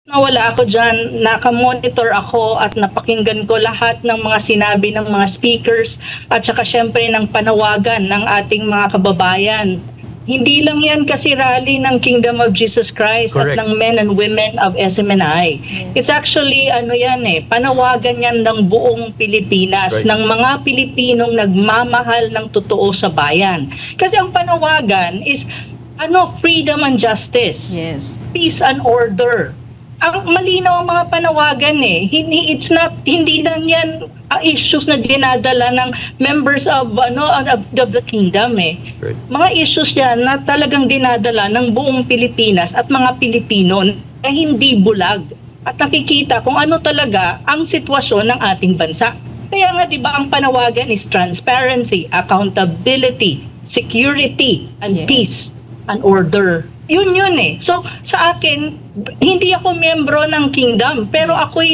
Nawala ako diyan, naka-monitor ako at napakinggan ko lahat ng mga sinabi ng mga speakers at saka siyempre ng panawagan ng ating mga kababayan. Hindi lang yan kasi rally ng Kingdom of Jesus Christ Correct. at ng men and women of SMNI. It's actually panawagan yan ng buong Pilipinas, Right. ng mga Pilipinong nagmamahal ng totoo sa bayan. Kasi ang panawagan is freedom and justice, Yes. peace and order. Ang malinaw ang mga panawagan hindi lang yan issues na dinadala ng members of the kingdom Right. Mga issues yan na talagang dinadala ng buong Pilipinas at mga Pilipino na hindi bulag at nakikita kung ano talaga ang sitwasyon ng ating bansa. Kaya nga 'di ba ang panawagan is transparency, accountability, security and Yes. peace and order. Yun So sa akin, hindi ako miyembro ng kingdom, pero Yes. ako'y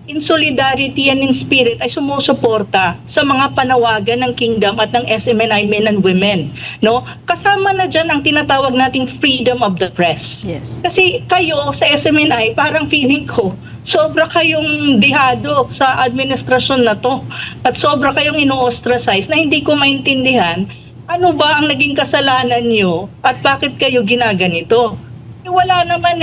in solidarity and in spirit ay sumusuporta sa mga panawagan ng kingdom at ng SMNI men and women. No? Kasama na dyan ang tinatawag nating freedom of the press. Yes. Kasi kayo sa SMNI, parang feeling ko, sobra kayong dihado sa administrasyon na to at sobra kayong ino-ostracize na hindi ko maintindihan ano ba ang naging kasalanan nyo at bakit kayo ginaganito? Wala naman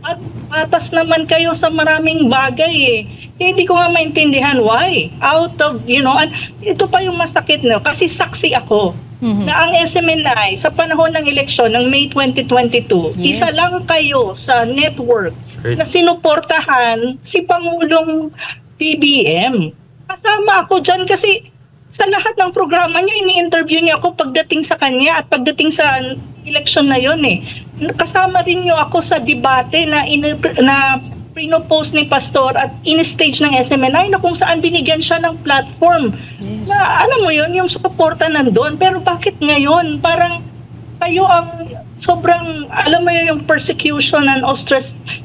At atas naman kayo sa maraming bagay Hindi ko nga maintindihan why. Out of, ito pa yung masakit kasi saksi ako na ang SMNI sa panahon ng eleksyon ng May 2022, Yes. isa lang kayo sa network Right. na sinuportahan si Pangulong PBM. Kasama ako dyan kasi sa lahat ng programa niyo, ini-interview niyo ako pagdating sa kanya at pagdating sa election na yon Kasama rin niyo ako sa debate na pinopose ni Pastor at in-stage ng SMNI na kung saan binigyan siya ng platform. Yes. Na alam mo yon yung suporta nandun. Pero bakit ngayon? Parang kayo ang sobrang, alam mo yun, yung persecution and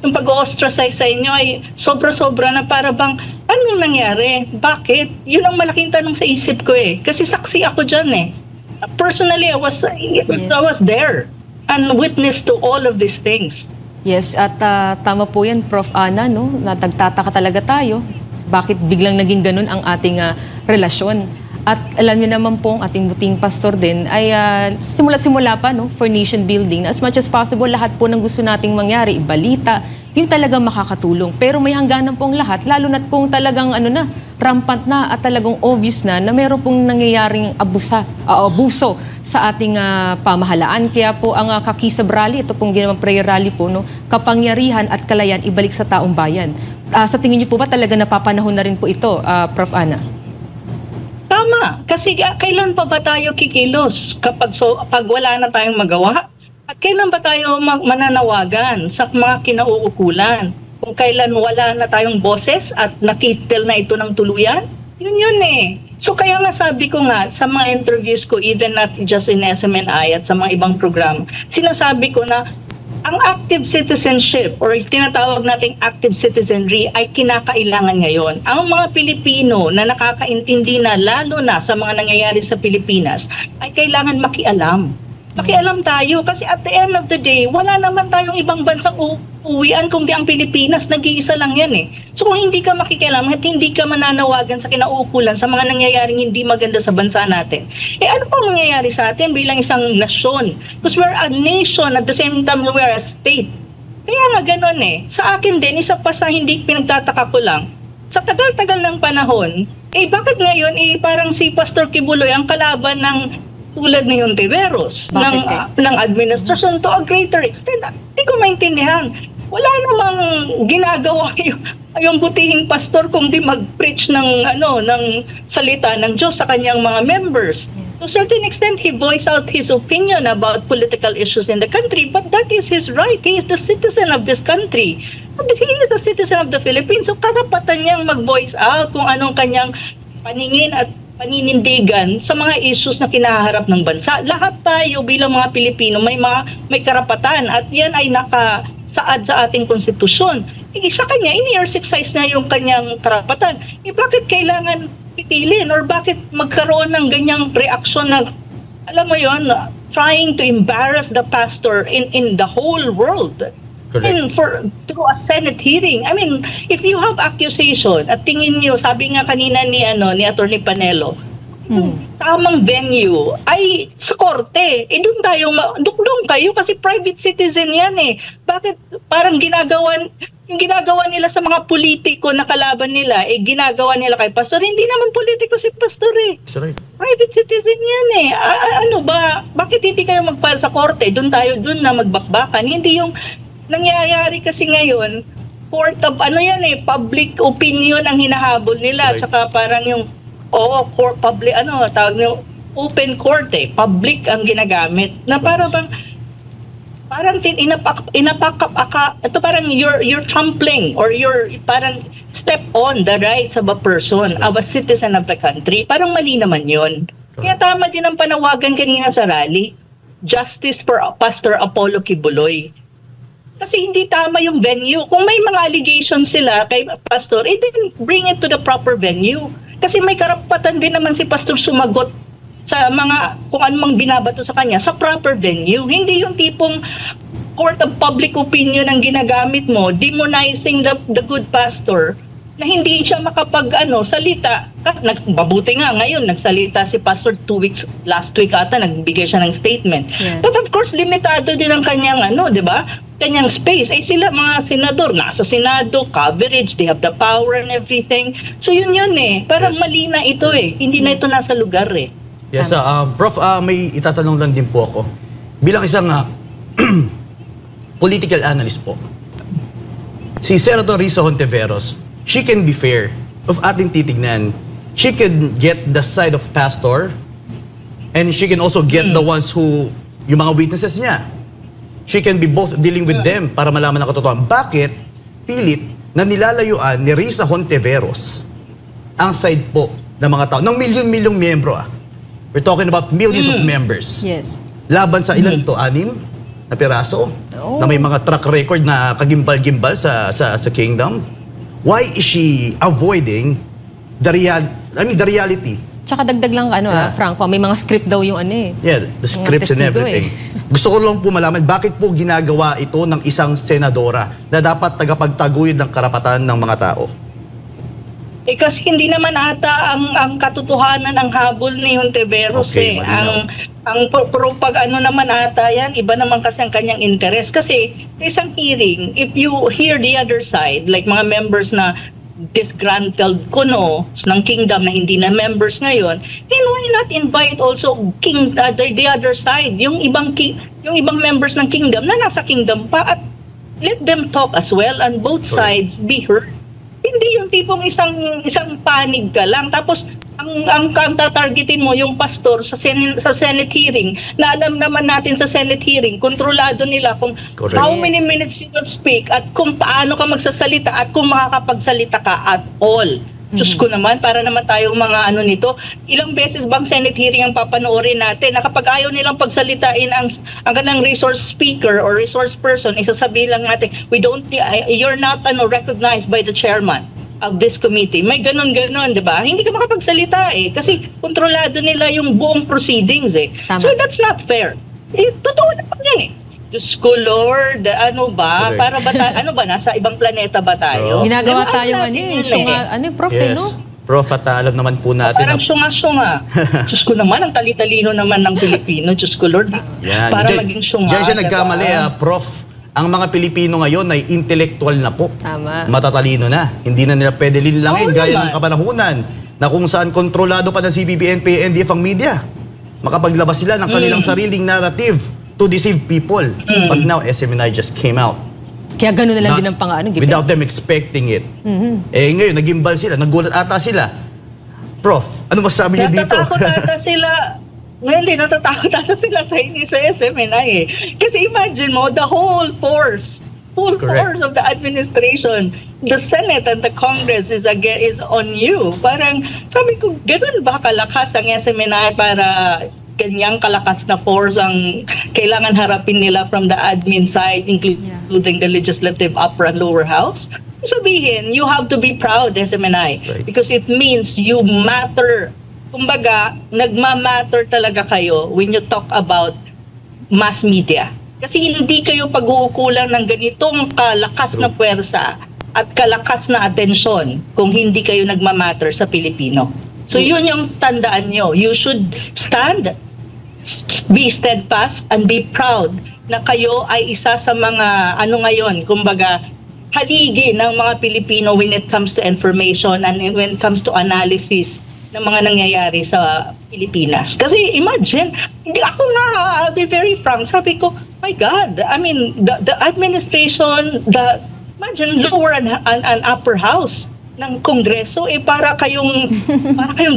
yung pag-ostracize sa inyo ay sobra-sobra na para bang, anong nangyari? Bakit? Yun ang malaking tanong sa isip ko Kasi saksi ako dyan Personally, I was there and witness to all of these things. Yes, at tama po yan, Prof. Ana, no? Natagtataka talaga tayo. Bakit biglang naging ganun ang ating relasyon? At alam niyo naman po, ang ating buting pastor din ay simula-simula pa for nation building. As much as possible, lahat po ng gusto nating mangyari, ibalita, yung talagang makakatulong. Pero may hangganan pong lahat, lalo na't kung talagang rampant na at talagang obvious na meron pong nangyayaring abuso sa ating pamahalaan. Kaya po ang Kakisab Rally, ito pong ginawang prayer rally po, kapangyarihan at kalayan ibalik sa taong bayan. Sa tingin niyo po ba talaga napapanahon na rin po ito, Prof. Ana? Tama, kasi kailan pa ba tayo kikilos pag wala na tayong magawa? At kailan ba tayo mananawagan sa mga kinauukulan? Kung kailan wala na tayong boses at nakitil na ito ng tuluyan? Yun So kaya nga sabi ko nga sa mga interviews ko, even not just in SMNI at sa mga ibang program, sinasabi ko na ang active citizenship or tinatawag nating active citizenry ay kinakailangan ngayon. Ang mga Pilipino na nakakaintindi na lalo na sa mga nangyayari sa Pilipinas ay kailangan makialam. Makialam tayo kasi at the end of the day, wala naman tayong ibang bansang uuwian kundi ang Pilipinas, nag-iisa lang yan So kung hindi ka makikialam at hindi ka mananawagan sa kinauukulan sa mga nangyayaring hindi maganda sa bansa natin, ano pa mangyayari sa atin bilang isang nasyon? Because we're a nation at the same time we're a state. Kaya nga ganun Sa akin din, isa pa sa hindi pinagtataka ko lang, sa tagal-tagal ng panahon, bakit ngayon parang si Pastor Kibuloy ang kalaban ng tulad ni Hontiveros ng administrasyon to a greater extent? Hindi ko maintindihan. Wala namang ginagawa yung butihing pastor kung di mag-preach ng salita ng Diyos sa kanyang mga members. Yes. To a certain extent, he voiced out his opinion about political issues in the country, but that is his right. He is the citizen of this country. He is a citizen of the Philippines. So karapatan niyang mag-voice out kung anong kanyang paningin at paninindigan sa mga issues na kinaharap ng bansa. Lahat tayo bilang mga Pilipino may karapatan at yan ay nakasaad sa ating konstitusyon. Sa kanya, ini-exercise na yung kanyang karapatan. Bakit kailangan pitilin or bakit magkaroon ng ganyang reaksyon na, alam mo yon, trying to embarrass the pastor in the whole world? And through a Senate hearing, I mean, if you have accusation at tingin niyo, sabi nga kanina ni Attorney Panelo, tamang venue ay sa korte. Doon kayo kasi private citizen yan eh. Bakit parang yung ginagawa nila sa mga politiko na kalaban nila, ginagawa nila kay pastor. Hindi naman politiko si pastor eh. That's right. Private citizen yan eh. Ano ba? Bakit hindi kayo mag-file sa korte? Doon na magbakbakan. Hindi yung nangyayari kasi ngayon, court of, public opinion ang hinahabol nila. Right. Tsaka parang yung, court, public, tawag nyo, open court eh. Public ang ginagamit. Na parang ito parang you're trampling or you're parang step on the rights of a person, of a citizen of the country. Parang mali naman yun. Kaya tama din ang panawagan kanina sa rally. Justice for Pastor Apollo Kibuloy. Kasi hindi tama yung venue. Kung may mga allegations sila kay Pastor, then bring it to the proper venue. Kasi may karapatan din naman si Pastor sumagot sa mga kung anumang binabato sa kanya sa proper venue. Hindi yung tipong court of public opinion ang ginagamit mo, demonizing the good pastor na hindi siya salita. Mabuti nga ngayon, nagsalita si Pastor last week ata, nagbigay siya ng statement. Yeah. But of course, limitado din ang kanyang di ba? Kanyang space. Ay sila, mga senador, nasa Senado, coverage, they have the power and everything. So yun eh. Parang mali na ito eh. Hindi na ito nasa lugar eh. Yes, Prof, may itatanong lang din po ako. Bilang isang political analyst po, si Senator Risa Hontiveros, she can be fair. Of ating titignan, she can get the side of pastor and she can also get the ones who, yung mga witnesses niya. She can be both dealing with them para malaman ang katotohanan. Bakit pilit na nilalayuan ni Risa Hontiveros ang side po ng mga tao, ng milyon-milyong miyembro We're talking about millions of members. Yes. Laban sa ilan to? 6 na piraso? Na may mga track record na kagimbal-gimbal sa kingdom? Why is she avoiding the reality? Tsaka dagdag lang Franco, may mga script daw yung Yeah, the scripts and everything. Gusto ko lang po malaman, bakit po ginagawa ito ng isang senadora na dapat tagapagtaguyod ng karapatan ng mga tao? Kasi hindi naman ata ang katotohanan ang habol ni Hontiveros ang naman ata yan, iba naman kasi ang kanyang interest. Kasi isang hearing, if you hear the other side, like mga members na disgruntled ng kingdom na hindi na members ngayon, then why not invite also the other side, yung ibang members ng kingdom na nasa kingdom pa, at let them talk as well and both sides be heard. Hindi yung tipong isang panig ka lang tapos ang tatargetin mo yung pastor sa Senate hearing na alam naman natin sa Senate hearing kontrolado nila kung how many minutes you will speak at kung paano ka magsasalita at kung makakapagsalita ka at all. Diyos ko naman, para naman tayong mga nito. Ilang beses bang Senate hearing ang papanoorin natin na kapag ayaw nilang pagsalitain ang kanang resource speaker or resource person, isasabihin lang natin, you're not recognized by the chairman of this committee. May ganon-ganon, di ba? Hindi ka makapagsalita kasi kontrolado nila yung buong proceedings Tama. So that's not fair. Totoo naman yan Diyos ko, Lord, ano ba? Para ba nasa ibang planeta ba tayo? Ginagawa tayo Prof, yes. no? Prof, at alam naman po natin parang syunga-syunga. Diyos ko naman, ang tali-talino naman ng Pilipino. Diyos ko, Lord. Yan. Para maging syunga. Diyan siya nagkamali, Prof. Ang mga Pilipino ngayon ay intellectual na po. Tama. Matatalino na. Hindi na nila pwede linlangin gaya ng kapanahunan na kung saan kontrolado pa ng CBP, NPA, NDF ang media. Makapaglabas sila ng kanilang sariling narrative to deceive people. But now, SMNI just came out. Kaya gano'n na lang din ang gipit. Without them expecting it. Ngayon, nagimbal sila. Nagulat ata sila. Prof, ano masasabi niyo dito? Natatakot ata sila. Ngayon, natatakot ata sila sa SMNI Kasi imagine mo, the whole force of the administration, the Senate and the Congress is on you. Parang, sabi ko, gano'n ba kalakas ang SMNI para ganyang kalakas na force ang kailangan harapin nila from the admin side, including the legislative upper and lower house? Sabihin, you have to be proud, SMNI, because it means you matter. Kumbaga, nagmamatter talaga kayo when you talk about mass media. Kasi hindi kayo pag-uukulan ng ganitong kalakas na puwersa at kalakas na atensyon kung hindi kayo nagmamatter sa Pilipino. So yun yung tandaan nyo. You should stand, be steadfast, and be proud na kayo ay isa sa mga ngayon, kumbaga, haligi ng mga Pilipino when it comes to information and when it comes to analysis ng mga nangyayari sa Pilipinas. Kasi imagine, hindi ako I'll be very frank, sabi ko, my God, I mean, the administration, imagine lower and upper house ng Kongreso, para kayong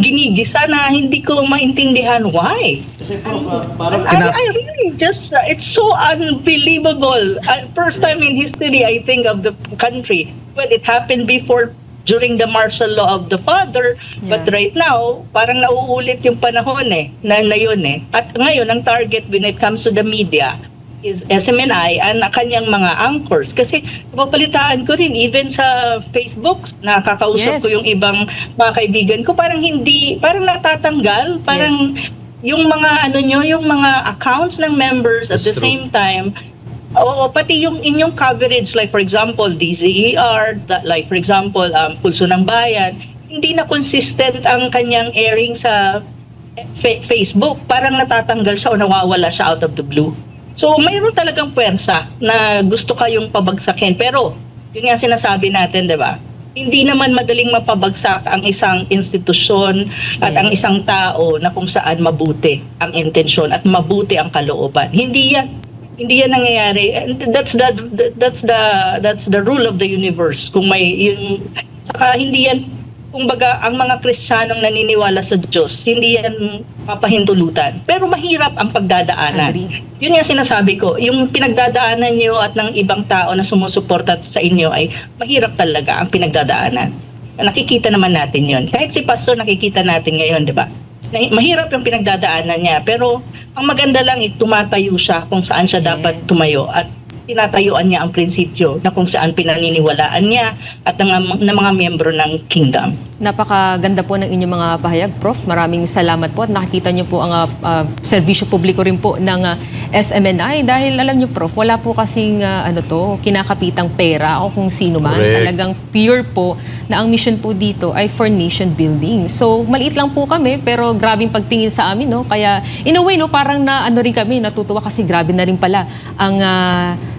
ginigisa na hindi ko maintindihan why. Kasi parang I really just, it's so unbelievable. First time in history, I think, of the country. Well, it happened before during the martial law of the father, but right now, parang nauulit yung panahon na yun At ngayon, ang target when it comes to the media is SMNI and kanyang mga anchors. Kasi napapalitaan ko rin, even sa Facebook, nakakausap ko yung ibang mga kaibigan ko, parang natatanggal, parang yung mga yung mga accounts ng members at the same time. Oo, pati yung inyong coverage, like for example, DZER, like for example, Pulso ng Bayan, hindi na consistent ang kanyang airing sa Facebook. Parang natatanggal siya o nawawala siya out of the blue. So, mayroon talagang puwersa na gusto kayong pabagsakin. Pero, yun nga sinasabi natin, di ba? Hindi naman madaling mapabagsak ang isang institusyon at ang isang tao na kung saan mabuti ang intensyon at mabuti ang kalooban. Hindi yan nangyayari. And that's the rule of the universe. Saka hindi yan, kumbaga, ang mga Kristiyanong naniniwala sa Diyos, hindi yan papahintulutan. Pero mahirap ang pagdadaanan. Yun yung sinasabi ko, yung pinagdadaanan niyo at ng ibang tao na sumusuporta sa inyo ay mahirap talaga ang pinagdadaanan. Nakikita naman natin yun. Kahit si Pastor nakikita natin ngayon, di ba? Mahirap yung pinagdadaanan niya, pero ang maganda lang is tumatayo siya kung saan siya dapat tumayo at tinatayuan niya ang prinsipyo na kung saan pinaniniwalaan niya at ng mga miyembro ng kingdom. Napakaganda po ng inyong mga pahayag, Prof. Maraming salamat po at nakikita niyo po ang serbisyo publiko rin po ng SMNI dahil alam niyo, Prof, wala po kasing kinakapitang pera o kung sino man. Correct. Talagang pure po na ang mission po dito ay for nation building. So, maliit lang po kami pero grabing pagtingin sa amin, no? Kaya in a way, parang rin kami, natutuwa kasi grabe na rin pala ang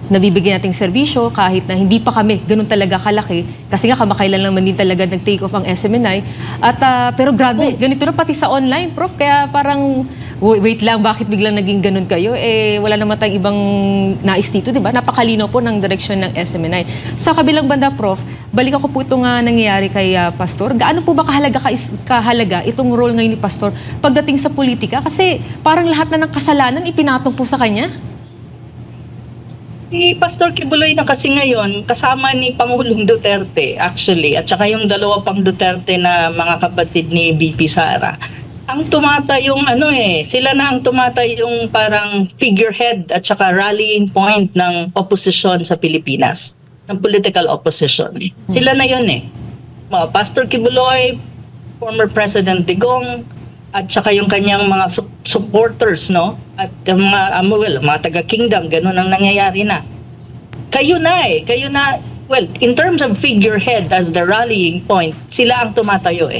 nabibigyan nating serbisyo kahit na hindi pa kami ganun talaga kalaki kasi nga kamakailan naman din talaga nag-take off ang SMNI at pero grabe, ganito na pati sa online, Prof, kaya parang wait lang, bakit biglang naging ganun kayo? Wala naman tayong ibang nais dito, di ba? Napakalinaw po ng direksyon ng SMNI. Sa kabilang banda, Prof, balik ako po itong nangyayari kay Pastor. Gaano po ba kahalaga itong role ngayon ni Pastor pagdating sa politika? Kasi parang lahat na ng kasalanan ipinatong po sa kanya. Si Pastor Kibuloy na kasi ngayon, kasama ni Pangulong Duterte actually, at saka yung dalawa pang Duterte na mga kapatid ni VP Sara, ang tumatayong sila na ang tumatayong parang figurehead at saka rallying point ng opposition sa Pilipinas, ng political opposition. Sila na yun Pastor Kibuloy, former President Digong, at saka yung kanyang mga supporters, no? At mga taga-kingdom, ganun ang nangyayari na. Kayo na, well, in terms of figurehead as the rallying point, sila ang tumatayo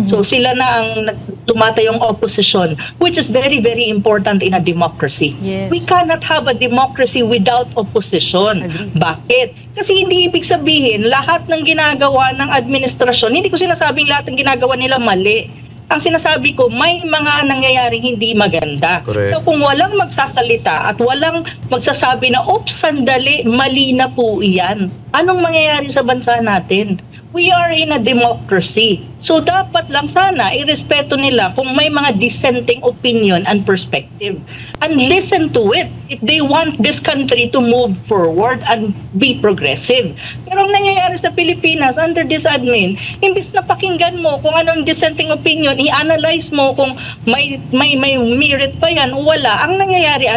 So sila na ang tumatayong opposition, which is very, very important in a democracy. Yes. We cannot have a democracy without opposition. Agreed. Bakit? Kasi hindi ibig sabihin lahat ng ginagawa ng administrasyon, hindi ko sinasabing lahat ng ginagawa nila mali. Ang sinasabi ko, may mga nangyayaring hindi maganda. Correct. So kung walang magsasalita at walang magsasabi na, oops, sandali, mali na po iyan, anong mangyayari sa bansa natin? We are in a democracy. So dapat lang sana irespeto nila kung may mga dissenting opinion and perspective. And listen to it if they want this country to move forward and be progressive. Pero ang nangyayari sa Pilipinas under this admin, imbis na pakinggan mo kung anong dissenting opinion, i-analyze mo kung may merit pa yan o wala. Ang nangyayari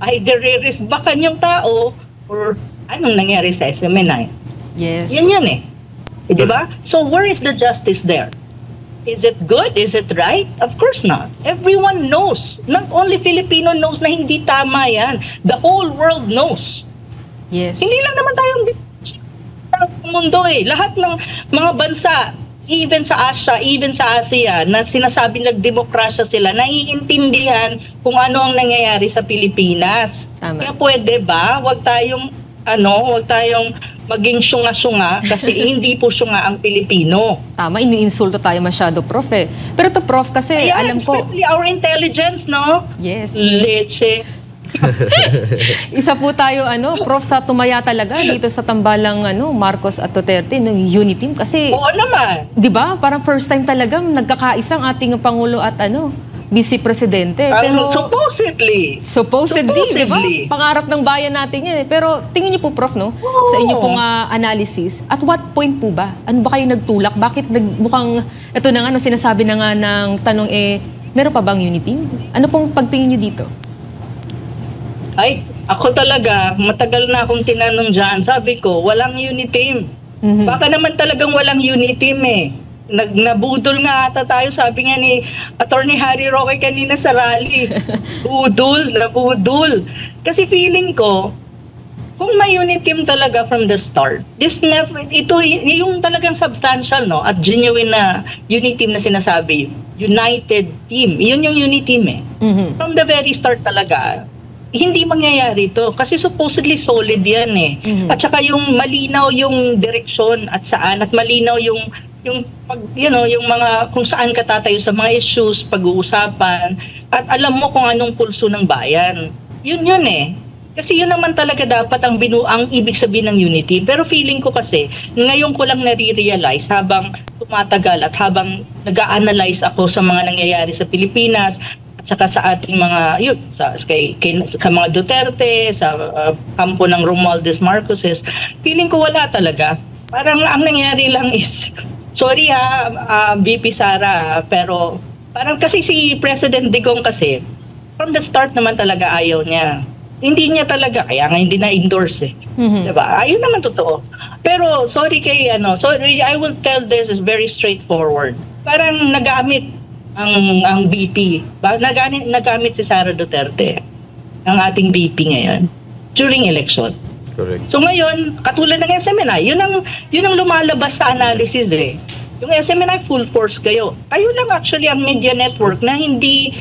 either re-risbakan yung tao or anong nangyari sa SMNI. Yes. Yan Di ba? So where is the justice there? Is it good? Is it right? Of course not. Everyone knows. Not only Filipino knows na hindi tama yan. The whole world knows. Yes. Hindi lang naman tayong mundo eh. Lahat ng mga bansa, even sa Asia, even sa ASEAN, na sinasabi nagdemokrasya sila, naiintindihan kung ano ang nangyayari sa Pilipinas. Tama. Kaya pwede ba? Huwag tayong maging syunga-syunga kasi hindi po syunga ang Pilipino. Tama, iniinsulto tayo masyado, Prof. Eh. Pero to Prof, kasi Ayan, alam ko... especially our intelligence, no? Yes. Leche. Isa po tayo, Prof, sa tumaya talaga dito sa tambalang Marcos at Duterte, ng unity team. Kasi, Oo naman. di ba, parang first time talaga nagkakaisang ating Pangulo at Vice Presidente. Pero, Supposedly, di ba? Pangarap ng bayan natin yan. Pero tingin niyo po, Prof, no? Sa inyo pong analysis, at what point po ba? Ano ba kayo nagtulak? Bakit mukhang, ito na nga, sinasabi na nga ng tanong, meron pa bang unity? Ano pong pagtingin niyo dito? Ay, ako talaga, matagal na akong tinanong dyan. Sabi ko, walang unity team. Mhm. Baka naman talagang walang unity team eh. Nabudol nga ata tayo, sabi nga ni Attorney Harry Roque kanina sa rally. Nabudol. Kasi feeling ko, kung may unity team talaga from the start, ito yung talagang substantial, no? At genuine na unity team na sinasabi, united team. Yun yung unity team eh. Mhm. From the very start talaga, hindi mangyayari ito kasi supposedly solid yan eh. Mhm. At saka yung malinaw yung direksyon at saan, at malinaw yung yung mga kung saan ka tatayo sa mga issues, pag-uusapan, at alam mo kung anong pulso ng bayan. Yun eh. Kasi yun naman talaga dapat ang ibig sabihin ng unity. Pero feeling ko kasi, ngayon ko lang nare-realize habang tumatagal at habang nag-a-analyze ako sa mga nangyayari sa Pilipinas, at saka sa ating mga, sa mga Duterte, sa kampo ng Romualdez Marcoses, feeling ko wala talaga. Parang ang nangyari lang is, sorry VP Sara, pero parang kasi si President Digong kasi, from the start naman talaga ayaw niya. Hindi niya talaga, kaya nga hindi na-endorse eh. Mhm. Diba? Ayun naman totoo. Pero sorry I will tell this is very straightforward. Parang nagamit ang BP. Nagamit si Sara Duterte, ang ating BP ngayon, during election. Correct. So ngayon, katulad ng SMNI, yun ang lumalabas sa analysis eh. Yung SMNI full force kayo. Kayo lang actually ang media network na hindi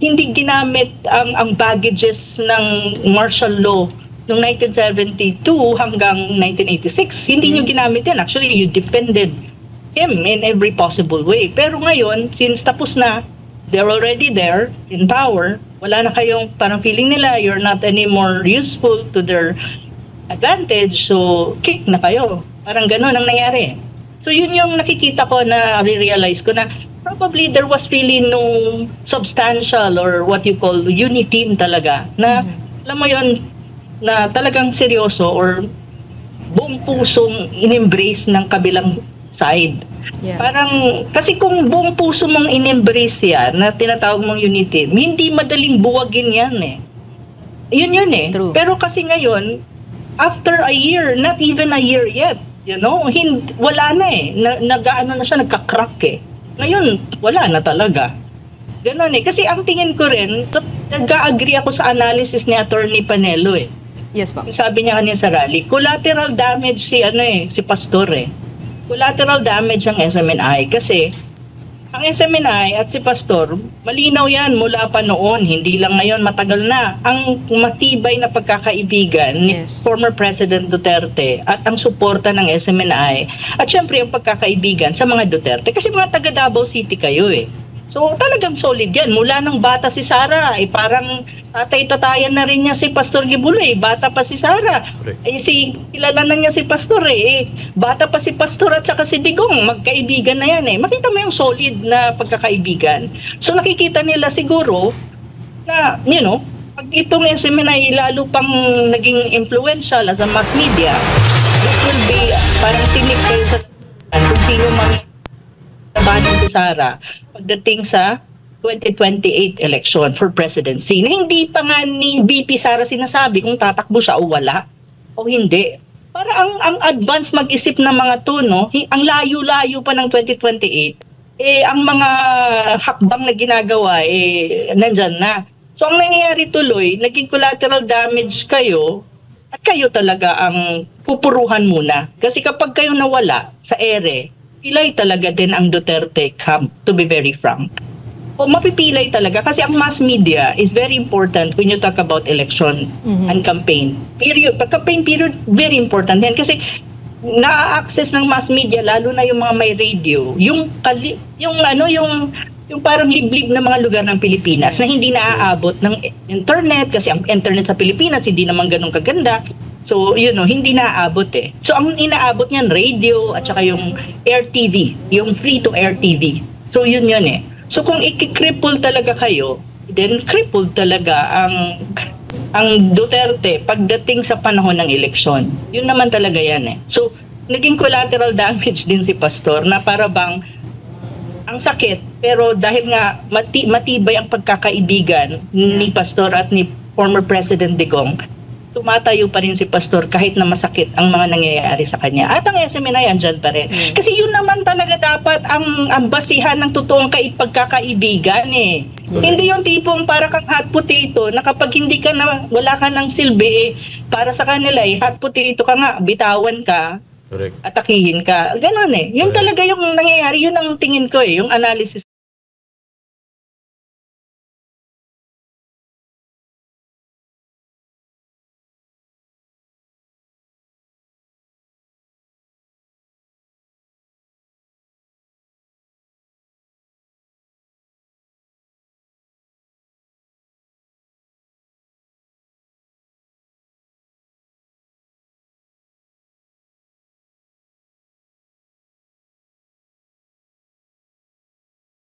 ginamit ang baggages ng martial law noong 1972 hanggang 1986. Hindi nyo ginamit yan. Actually, you defended him in every possible way. Pero ngayon, since tapos na, they're already there in power, wala na kayong parang feeling nila you're not anymore useful to their advantage, so kick na kayo. Parang gano'n ang nangyari. So yun yung nakikita ko na realize ko na probably there was really no substantial or what you call unity team talaga na alam mo yun na talagang seryoso or buong pusong in-embrace ng kabilang side. Yeah. Parang, kasi kung buong puso mong in-embrace yan, na tinatawag mong unity, hindi madaling buwagin yan eh. Yun eh. True. Pero kasi ngayon, after a year, not even a year yet, wala na eh. Nagka-crack eh. Ngayon, wala na talaga. Ganon eh. Kasi ang tingin ko rin, nag-agree ako sa analysis ni Attorney Panelo eh. Yes, ma'am. Sabi niya kanina sa rally, collateral damage si Pastor eh. Collateral damage ang SMNI kasi ang SMNI at si Pastor, malinaw yan mula pa noon, hindi lang ngayon, matagal na. Ang matibay na pagkakaibigan ni Yes. former President Duterte at ang suporta ng SMNI at syempre ang pagkakaibigan sa mga Duterte kasi mga taga Davao City kayo eh. So talagang solid yan. Mula ng bata si Sara, parang tatay-tatayan na rin niya si Pastor Gibulo eh. Bata pa si Sara. Correct. Kilala na niya si Pastor eh. Bata pa si Pastor at saka si Digong. Magkaibigan na yan eh. Makita mo yung solid na pagkakaibigan. So nakikita nila siguro na, pag itong SMNI lalo pang naging influential as a mass media, it will be parang tinig kayo sa kung sino man labanan si Sara pagdating sa 2028 election for presidency na hindi pa nga ni BP Sara sinasabi kung tatakbo siya o wala o hindi. Para ang advance mag-isip ng mga to, no? Ang layo-layo pa ng 2028. ang mga hakbang na ginagawa, nandyan na. So, ang nangyayari tuloy, naging collateral damage kayo, at kayo talaga ang pupuruhan muna. Kasi kapag kayo nawala sa ere, pilay talaga din ang Duterte camp, to be very frank. O mapipilay talaga kasi ang mass media is very important when you talk about election and campaign. Period. Pag campaign period, very important yan. Kasi na-access ng mass media, lalo na yung mga may radio, yung parang liblib na mga lugar ng Pilipinas na hindi naaabot ng internet kasi ang internet sa Pilipinas hindi naman ganun kaganda. So, hindi naaabot eh. So, ang inaabot niyan, radio at saka yung air TV, yung free-to-air TV. So, yun eh. So, kung i-cripple talaga kayo, then crippled talaga ang Duterte pagdating sa panahon ng eleksyon. Yun naman talaga yan eh. So, naging collateral damage din si Pastor na para bang ang sakit, pero dahil nga matibay ang pagkakaibigan ni Pastor at ni former President Digong, tumatayo pa rin si Pastor kahit na masakit ang mga nangyayari sa kanya. At ang SMNI andyan pa rin. Kasi yun naman talaga dapat ang basihan ng totoong pagkakaibigan eh. Hindi yung tipong para kang hot potato na kapag hindi ka na, wala ka ng silbi para sa kanila hot potato ka nga, bitawan ka, Correct. atakihin ka. Ganon eh. Yun talaga yung nangyayari. Yun ang tingin ko yung analysis